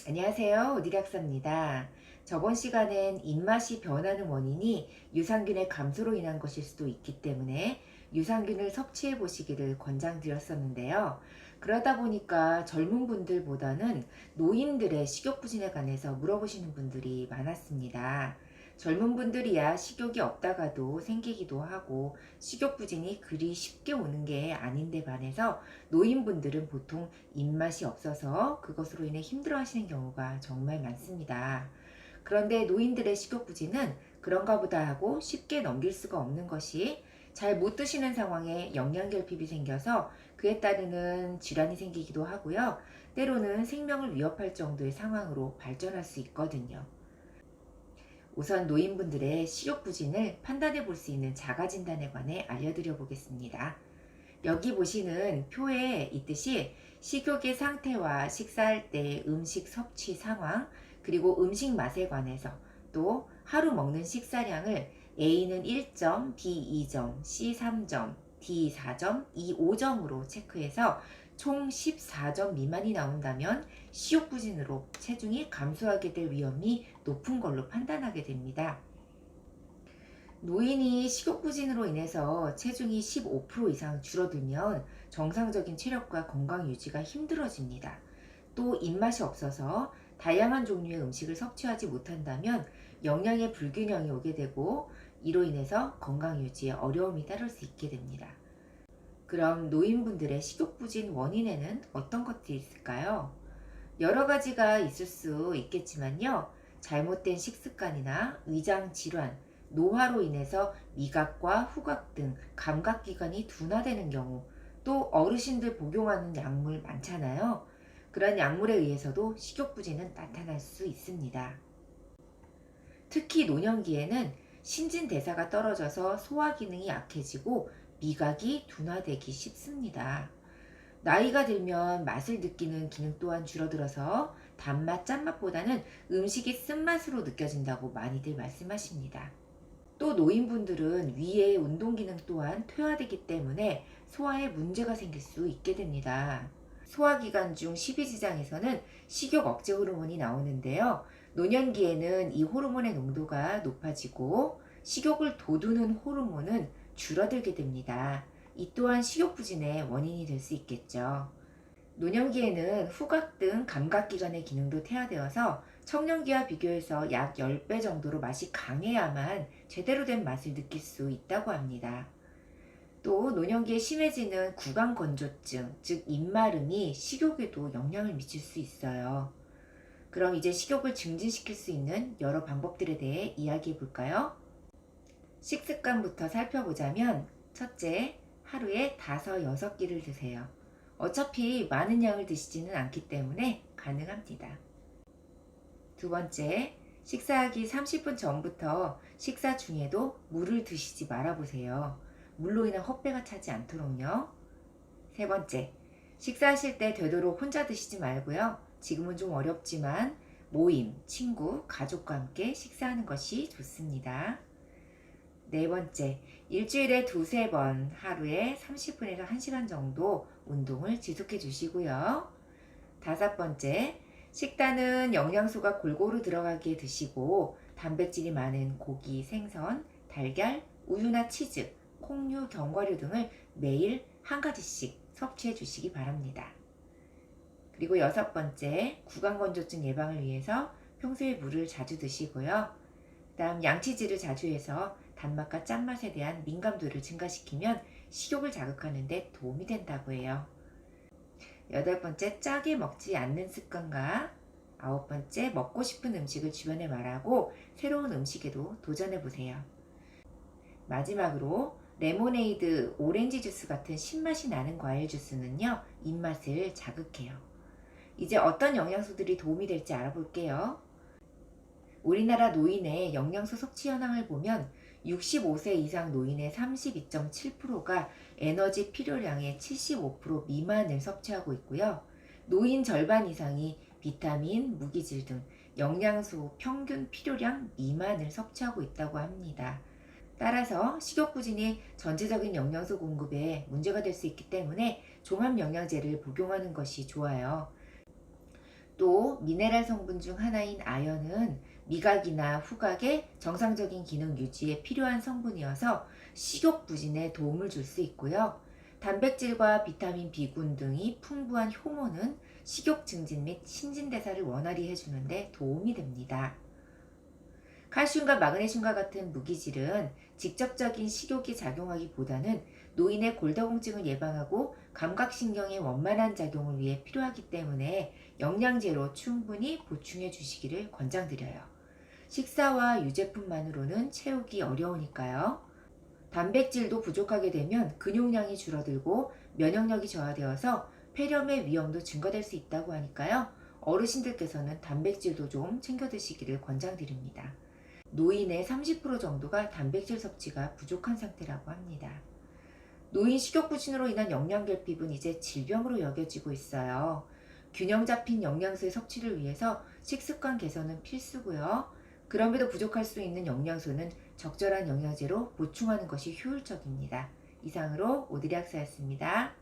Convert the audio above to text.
안녕하세요. 오디락사입니다. 저번 시간엔 입맛이 변하는 원인이 유산균의 감소로 인한 것일 수도 있기 때문에 유산균을 섭취해 보시기를 권장드렸었는데요. 그러다 보니까 젊은 분들보다는 노인들의 식욕부진에 관해서 물어보시는 분들이 많았습니다. 젊은 분들이야 식욕이 없다가도 생기기도 하고 식욕부진이 그리 쉽게 오는 게 아닌데 반해서 노인분들은 보통 입맛이 없어서 그것으로 인해 힘들어 하시는 경우가 정말 많습니다. 그런데 노인들의 식욕부진은 그런가 보다 하고 쉽게 넘길 수가 없는 것이 잘 못 드시는 상황에 영양결핍이 생겨서 그에 따르는 질환이 생기기도 하고요. 때로는 생명을 위협할 정도의 상황으로 발전할 수 있거든요. 우선 노인분들의 식욕부진을 판단해 볼 수 있는 자가진단에 관해 알려드려 보겠습니다. 여기 보시는 표에 있듯이 식욕의 상태와 식사할 때 음식 섭취 상황, 그리고 음식 맛에 관해서 또 하루 먹는 식사량을 A는 1점, B 2점, C 3점, D 4점, E 5점으로 체크해서 총 14점 미만이 나온다면 식욕부진으로 체중이 감소하게 될 위험이 높은 걸로 판단하게 됩니다. 노인이 식욕부진으로 인해서 체중이 15% 이상 줄어들면 정상적인 체력과 건강 유지가 힘들어집니다. 또 입맛이 없어서 다양한 종류의 음식을 섭취하지 못한다면 영양의 불균형이 오게 되고 이로 인해서 건강 유지에 어려움이 따를 수 있게 됩니다. 그럼 노인분들의 식욕부진 원인에는 어떤 것들이 있을까요? 여러 가지가 있을 수 있겠지만요. 잘못된 식습관이나 위장 질환, 노화로 인해서 미각과 후각 등 감각기관이 둔화되는 경우, 또 어르신들 복용하는 약물 많잖아요. 그런 약물에 의해서도 식욕부진은 나타날 수 있습니다. 특히 노년기에는 신진대사가 떨어져서 소화 기능이 약해지고 미각이 둔화되기 쉽습니다. 나이가 들면 맛을 느끼는 기능 또한 줄어들어서 단맛, 짠맛보다는 음식이 쓴맛으로 느껴진다고 많이들 말씀하십니다. 또 노인분들은 위의 운동 기능 또한 퇴화되기 때문에 소화에 문제가 생길 수 있게 됩니다. 소화기관 중 십이지장에서는 식욕 억제 호르몬이 나오는데요. 노년기에는 이 호르몬의 농도가 높아지고 식욕을 돋우는 호르몬은 줄어들게 됩니다. 이 또한 식욕부진의 원인이 될 수 있겠죠. 노년기에는 후각 등 감각기관의 기능도 퇴화되어서 청년기와 비교해서 약 10배 정도로 맛이 강해야만 제대로 된 맛을 느낄 수 있다고 합니다. 또 노년기에 심해지는 구강건조증, 즉 입마름이 식욕에도 영향을 미칠 수 있어요. 그럼 이제 식욕을 증진시킬 수 있는 여러 방법들에 대해 이야기해 볼까요? 식습관부터 살펴보자면 첫째, 하루에 5, 6끼를 드세요. 어차피 많은 양을 드시지는 않기 때문에 가능합니다. 두 번째, 식사하기 30분 전부터 식사 중에도 물을 드시지 말아보세요. 물로 인한 헛배가 차지 않도록요. 세 번째, 식사하실 때 되도록 혼자 드시지 말고요. 지금은 좀 어렵지만 모임, 친구, 가족과 함께 식사하는 것이 좋습니다. 네 번째, 일주일에 두세 번 하루에 30분에서 1시간 정도 운동을 지속해 주시고요. 다섯 번째, 식단은 영양소가 골고루 들어가게 드시고 단백질이 많은 고기, 생선, 달걀, 우유나 치즈, 콩류, 견과류 등을 매일 한 가지씩 섭취해 주시기 바랍니다. 그리고 여섯 번째, 구강건조증 예방을 위해서 평소에 물을 자주 드시고요. 다음 양치질을 자주 해서 단맛과 짠맛에 대한 민감도를 증가시키면 식욕을 자극하는 데 도움이 된다고 해요. 여덟 번째, 짜게 먹지 않는 습관과 아홉 번째, 먹고 싶은 음식을 주변에 말하고 새로운 음식에도 도전해 보세요. 마지막으로 레모네이드, 오렌지 주스 같은 신맛이 나는 과일 주스는요, 입맛을 자극해요. 이제 어떤 영양소들이 도움이 될지 알아볼게요. 우리나라 노인의 영양소 섭취 현황을 보면 65세 이상 노인의 32.7%가 에너지 필요량의 75% 미만을 섭취하고 있고요. 노인 절반 이상이 비타민, 무기질 등 영양소 평균 필요량 미만을 섭취하고 있다고 합니다. 따라서 식욕부진이 전체적인 영양소 공급에 문제가 될 수 있기 때문에 종합영양제를 복용하는 것이 좋아요. 또 미네랄 성분 중 하나인 아연은 미각이나 후각의 정상적인 기능 유지에 필요한 성분이어서 식욕 부진에 도움을 줄 수 있고요. 단백질과 비타민 B군 등이 풍부한 효모는 식욕 증진 및 신진대사를 원활히 해주는데 도움이 됩니다. 칼슘과 마그네슘과 같은 무기질은 직접적인 식욕에 작용하기보다는 노인의 골다공증을 예방하고 감각신경의 원만한 작용을 위해 필요하기 때문에 영양제로 충분히 보충해 주시기를 권장드려요. 식사와 유제품만으로는 채우기 어려우니까요. 단백질도 부족하게 되면 근육량이 줄어들고 면역력이 저하되어서 폐렴의 위험도 증가될 수 있다고 하니까요. 어르신들께서는 단백질도 좀 챙겨 드시기를 권장드립니다. 노인의 30% 정도가 단백질 섭취가 부족한 상태라고 합니다. 노인 식욕부진으로 인한 영양결핍은 이제 질병으로 여겨지고 있어요. 균형 잡힌 영양소의 섭취를 위해서 식습관 개선은 필수고요. 그럼에도 부족할 수 있는 영양소는 적절한 영양제로 보충하는 것이 효율적입니다. 이상으로 오드리 학사였습니다.